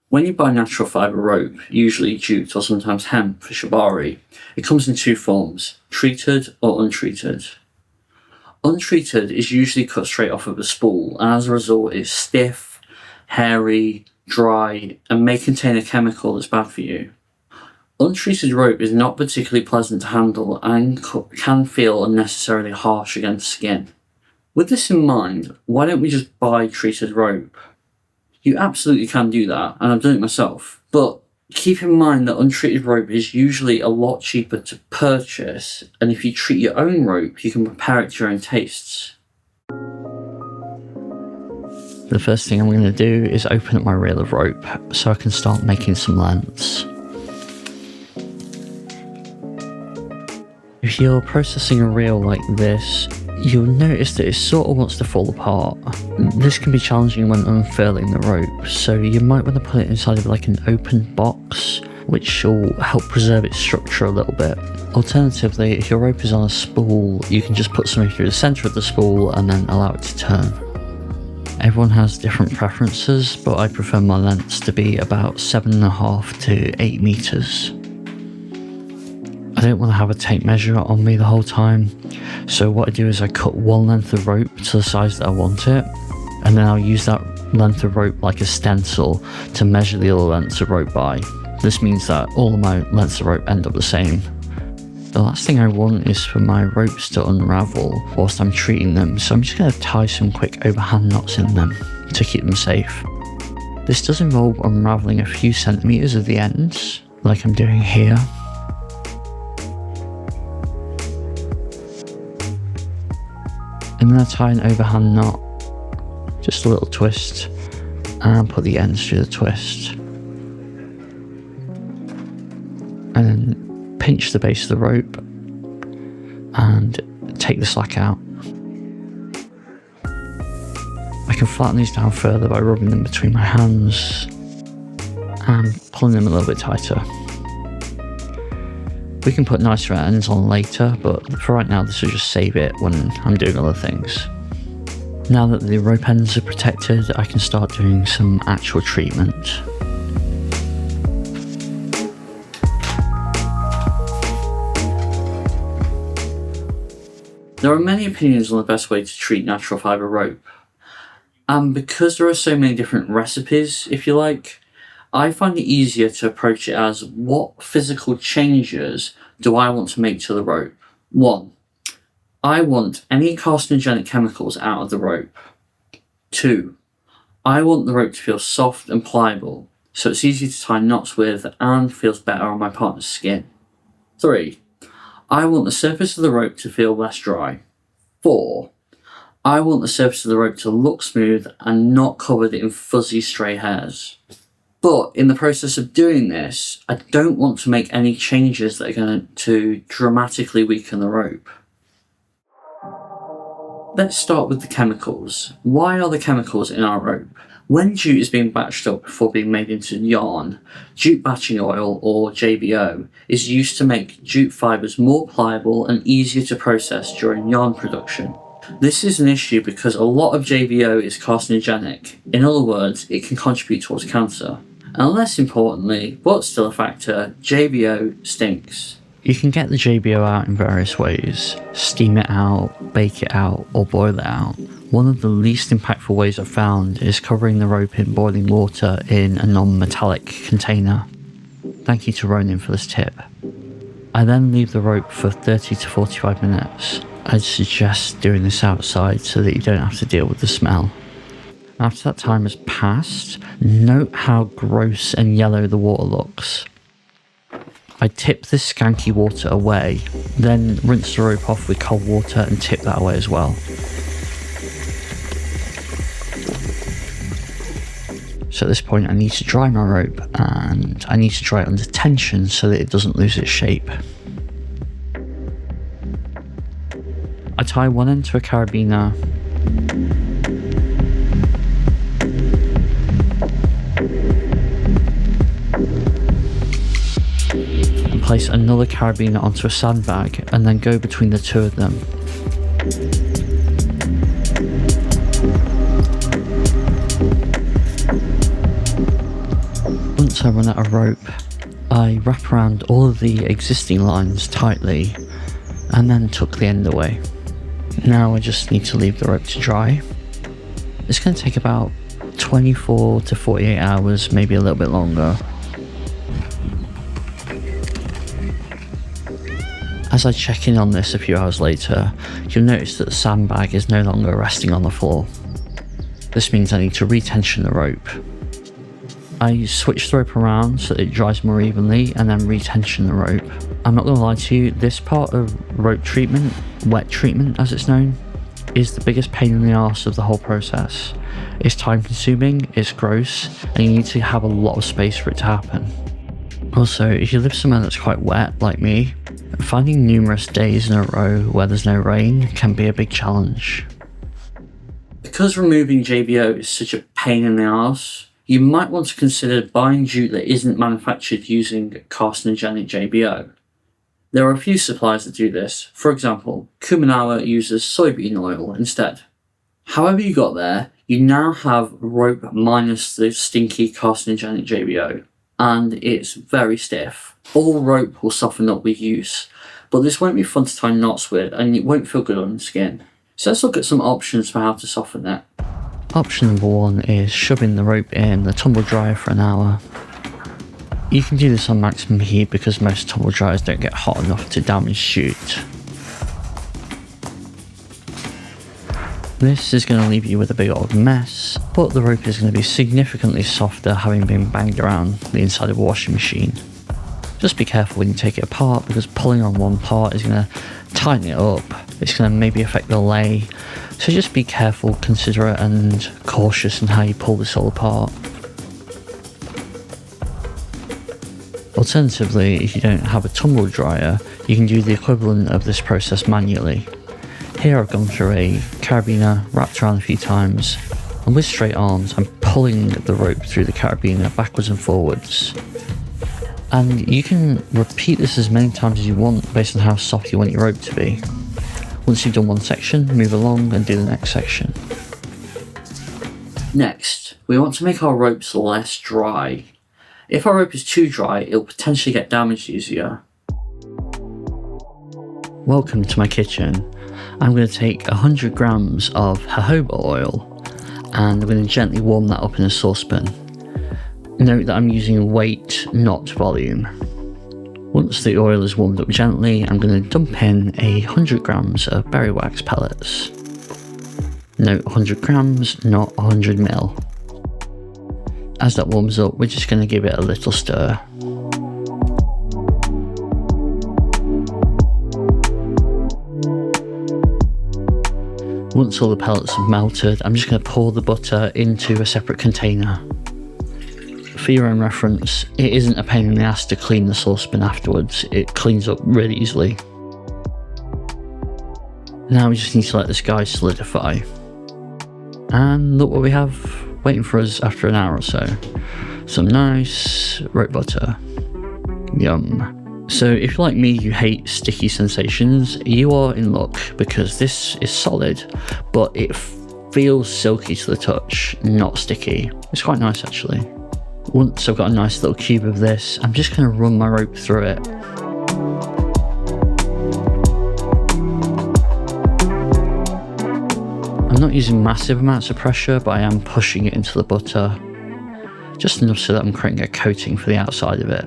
When you buy natural fibre rope, usually jute or sometimes hemp for Shibari, it comes in two forms, treated or untreated. Untreated is usually cut straight off of a spool, and as a result it's stiff, hairy, dry, and may contain a chemical that's bad for you. Untreated rope is not particularly pleasant to handle and can feel unnecessarily harsh against skin. With this in mind, why don't we just buy treated rope? You absolutely can do that, and I've done it myself, but keep in mind that untreated rope is usually a lot cheaper to purchase, and if you treat your own rope, you can prepare it to your own tastes. The first thing I'm going to do is open up my reel of rope so I can start making some lengths. If you're processing a reel like this, you'll notice that it sort of wants to fall apart. This can be challenging when unfurling the rope, so you might want to put it inside of like an open box, which will help preserve its structure a little bit. Alternatively, if your rope is on a spool, you can just put something through the centre of the spool and then allow it to turn. Everyone has different preferences, but I prefer my lengths to be about 7.5 to 8 metres. I don't want to have a tape measure on me the whole time, so what I do is I cut one length of rope to the size that I want it, and then I'll use that length of rope like a stencil to measure the other lengths of rope by. This means that all of my lengths of rope end up the same. The last thing I want is for my ropes to unravel whilst I'm treating them, so I'm just going to tie some quick overhand knots in them to keep them safe. This does involve unravelling a few centimetres of the ends, like I'm doing here. And then I tie an overhand knot, just a little twist, and put the ends through the twist. And then pinch the base of the rope and take the slack out. I can flatten these down further by rubbing them between my hands and pulling them a little bit tighter. We can put nicer ends on later, but for right now this will just save it when I'm doing other things. Now that the rope ends are protected, I can start doing some actual treatment. There are many opinions on the best way to treat natural fibre rope, and because there are so many different recipes, if you like, I find it easier to approach it as what physical changes do I want to make to the rope? 1. I want any carcinogenic chemicals out of the rope. 2. I want the rope to feel soft and pliable, so it's easy to tie knots with and feels better on my partner's skin. 3. I want the surface of the rope to feel less dry. 4. I want the surface of the rope to look smooth and not covered in fuzzy stray hairs. But in the process of doing this, I don't want to make any changes that are going to dramatically weaken the rope. Let's start with the chemicals. Why are the chemicals in our rope? When jute is being batched up before being made into yarn, jute batching oil, or JBO, is used to make jute fibres more pliable and easier to process during yarn production. This is an issue because a lot of JBO is carcinogenic. In other words, it can contribute towards cancer. And less importantly, but still a factor, JBO stinks. You can get the JBO out in various ways. Steam it out, bake it out, or boil it out. One of the least impactful ways I've found is covering the rope in boiling water in a non-metallic container. Thank you to Ronin for this tip. I then leave the rope for 30 to 45 minutes. I'd suggest doing this outside so that you don't have to deal with the smell. After that time has passed, note how gross and yellow the water looks. I tip this skanky water away, then rinse the rope off with cold water and tip that away as well. So at this point I need to dry my rope, and I need to dry it under tension so that it doesn't lose its shape. I tie one end to a carabiner, and place another carabiner onto a sandbag and then go between the two of them. Once I run out of rope, I wrap around all of the existing lines tightly and then tuck the end away. Now I just need to leave the rope to dry. It's going to take about 24 to 48 hours, maybe a little bit longer. As I check in on this a few hours later, you'll notice that the sandbag is no longer resting on the floor. This means I need to retension the rope. I switch the rope around so that it dries more evenly and then retension the rope. I'm not going to lie to you, this part of rope treatment, wet treatment as it's known, is the biggest pain in the arse of the whole process. It's time consuming, it's gross, and you need to have a lot of space for it to happen. Also, if you live somewhere that's quite wet like me, finding numerous days in a row where there's no rain can be a big challenge. Because removing JBO is such a pain in the arse, you might want to consider buying jute that isn't manufactured using carcinogenic JBO. There are a few suppliers that do this. For example, Kumanawa uses soybean oil instead. However you got there, you now have rope minus the stinky carcinogenic JBO, and it's very stiff. All rope will soften up with use, but this won't be fun to tie knots with and it won't feel good on the skin. So let's look at some options for how to soften it. Option number 1 is shoving the rope in the tumble dryer for an hour. You can do this on maximum heat because most tumble dryers don't get hot enough to damage jute. This is going to leave you with a big old mess, but the rope is going to be significantly softer having been banged around the inside of a washing machine. Just be careful when you take it apart because pulling on one part is going to tighten it up. It's going to maybe affect the lay, so just be careful, considerate and cautious in how you pull this all apart. Alternatively, if you don't have a tumble dryer, you can do the equivalent of this process manually. Here I've gone through a carabiner, wrapped around a few times, and with straight arms I'm pulling the rope through the carabiner backwards and forwards. And you can repeat this as many times as you want based on how soft you want your rope to be. Once you've done one section, move along and do the next section. Next, we want to make our ropes less dry. If our rope is too dry, it will potentially get damaged easier. Welcome to my kitchen. I'm going to take 100 grams of jojoba oil and I'm going to gently warm that up in a saucepan. Note that I'm using weight, not volume. Once the oil is warmed up gently, I'm going to dump in 100 grams of berry wax pellets. Note 100 grams, not 100 ml. As that warms up, we're just going to give it a little stir. Once all the pellets have melted, I'm just going to pour the butter into a separate container. For your own reference, it isn't a pain in the ass to clean the saucepan afterwards, it cleans up really easily. Now we just need to let this guy solidify. And look what we have waiting for us after an hour or so. Some nice rope butter. Yum. So if you're like me, you hate sticky sensations, you are in luck because this is solid, but it feels silky to the touch, not sticky. It's quite nice actually. Once I've got a nice little cube of this, I'm just going to run my rope through it. I'm not using massive amounts of pressure, but I am pushing it into the butter. Just enough so that I'm creating a coating for the outside of it.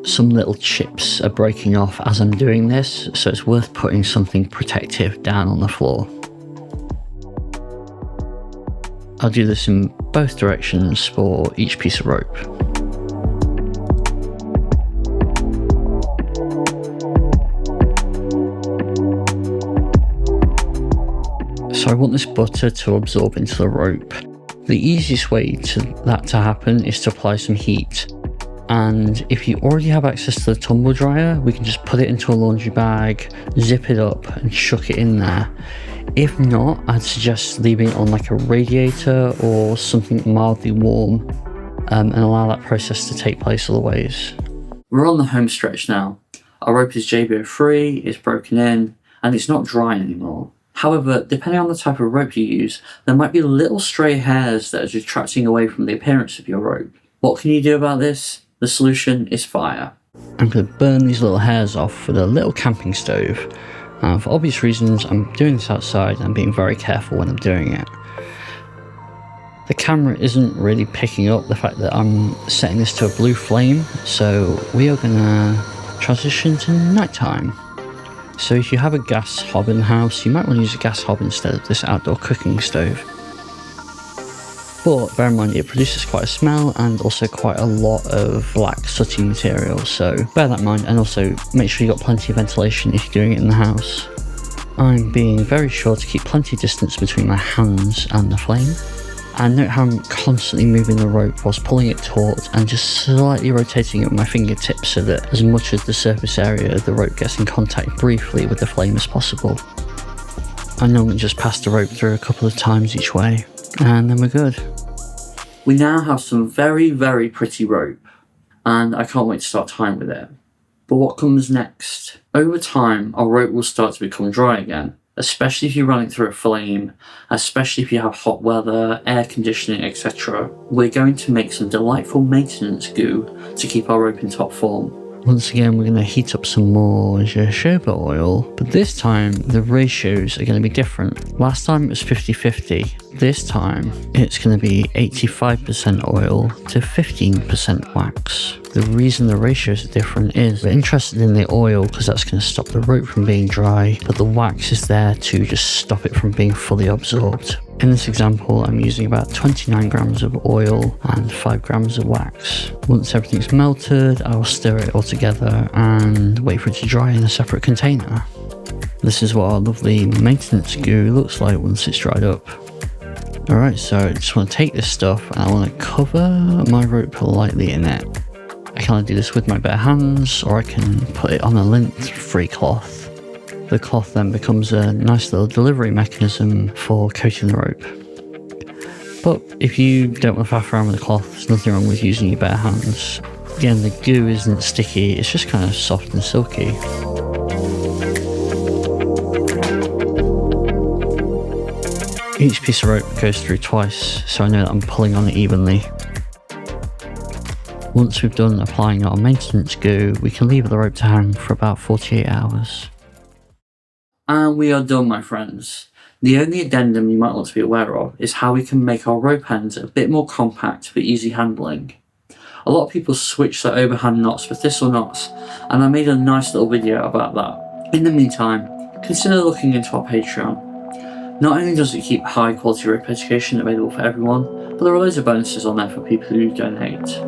Some little chips are breaking off as I'm doing this, so it's worth putting something protective down on the floor. I'll do this in both directions for each piece of rope. So I want this butter to absorb into the rope. The easiest way to that to happen is to apply some heat. And if you already have access to the tumble dryer, we can just put it into a laundry bag, zip it up and chuck it in there. If not, I'd suggest leaving it on like a radiator or something mildly warm and allow that process to take place otherwise. We're on the home stretch now. Our rope is JBO free, it's broken in, and it's not drying anymore. However, depending on the type of rope you use, there might be little stray hairs that are detracting away from the appearance of your rope. What can you do about this? The solution is fire. I'm going to burn these little hairs off with a little camping stove. For obvious reasons, I'm doing this outside and being very careful when I'm doing it. The camera isn't really picking up the fact that I'm setting this to a blue flame, so we are going to transition to nighttime. So if you have a gas hob in the house, you might want to use a gas hob instead of this outdoor cooking stove. But bear in mind, it produces quite a smell and also quite a lot of black sooty material, so bear that in mind, and also make sure you've got plenty of ventilation if you're doing it in the house. I'm being very sure to keep plenty of distance between my hands and the flame. And note how I'm constantly moving the rope whilst pulling it taut and just slightly rotating it with my fingertips so that as much of the surface area of the rope gets in contact briefly with the flame as possible. I normally just pass the rope through a couple of times each way, and then we're good. We now have some very, very pretty rope, and I can't wait to start tying with it. But what comes next? Over time, our rope will start to become dry again, especially if you run it through a flame, especially if you have hot weather, air conditioning, etc. We're going to make some delightful maintenance goo to keep our rope in top form. Once again, we're going to heat up some more jojoba oil, but this time the ratios are going to be different. Last time it was 50-50. This time it's going to be 85% oil to 15% wax. The reason the ratios are different is we're interested in the oil because that's going to stop the rope from being dry, but the wax is there to just stop it from being fully absorbed. In this example, I'm using about 29 grams of oil and 5 grams of wax. Once everything's melted, I will stir it all together and wait for it to dry in a separate container. This is what our lovely maintenance goo looks like once it's dried up. Alright, so I just want to take this stuff and I want to cover my rope lightly in it. I can either do this with my bare hands or I can put it on a lint-free cloth. The cloth then becomes a nice little delivery mechanism for coating the rope. But if you don't want to faff around with the cloth, there's nothing wrong with using your bare hands. Again, the goo isn't sticky, it's just kind of soft and silky. Each piece of rope goes through twice, so I know that I'm pulling on it evenly. Once we've done applying our maintenance goo, we can leave the rope to hang for about 48 hours. And we are done, my friends. The only addendum you might want to be aware of is how we can make our rope ends a bit more compact for easy handling. A lot of people switch their overhand knots for thistle knots, and I made a nice little video about that. In the meantime, consider looking into our Patreon. Not only does it keep high quality rope education available for everyone, but there are loads of bonuses on there for people who donate.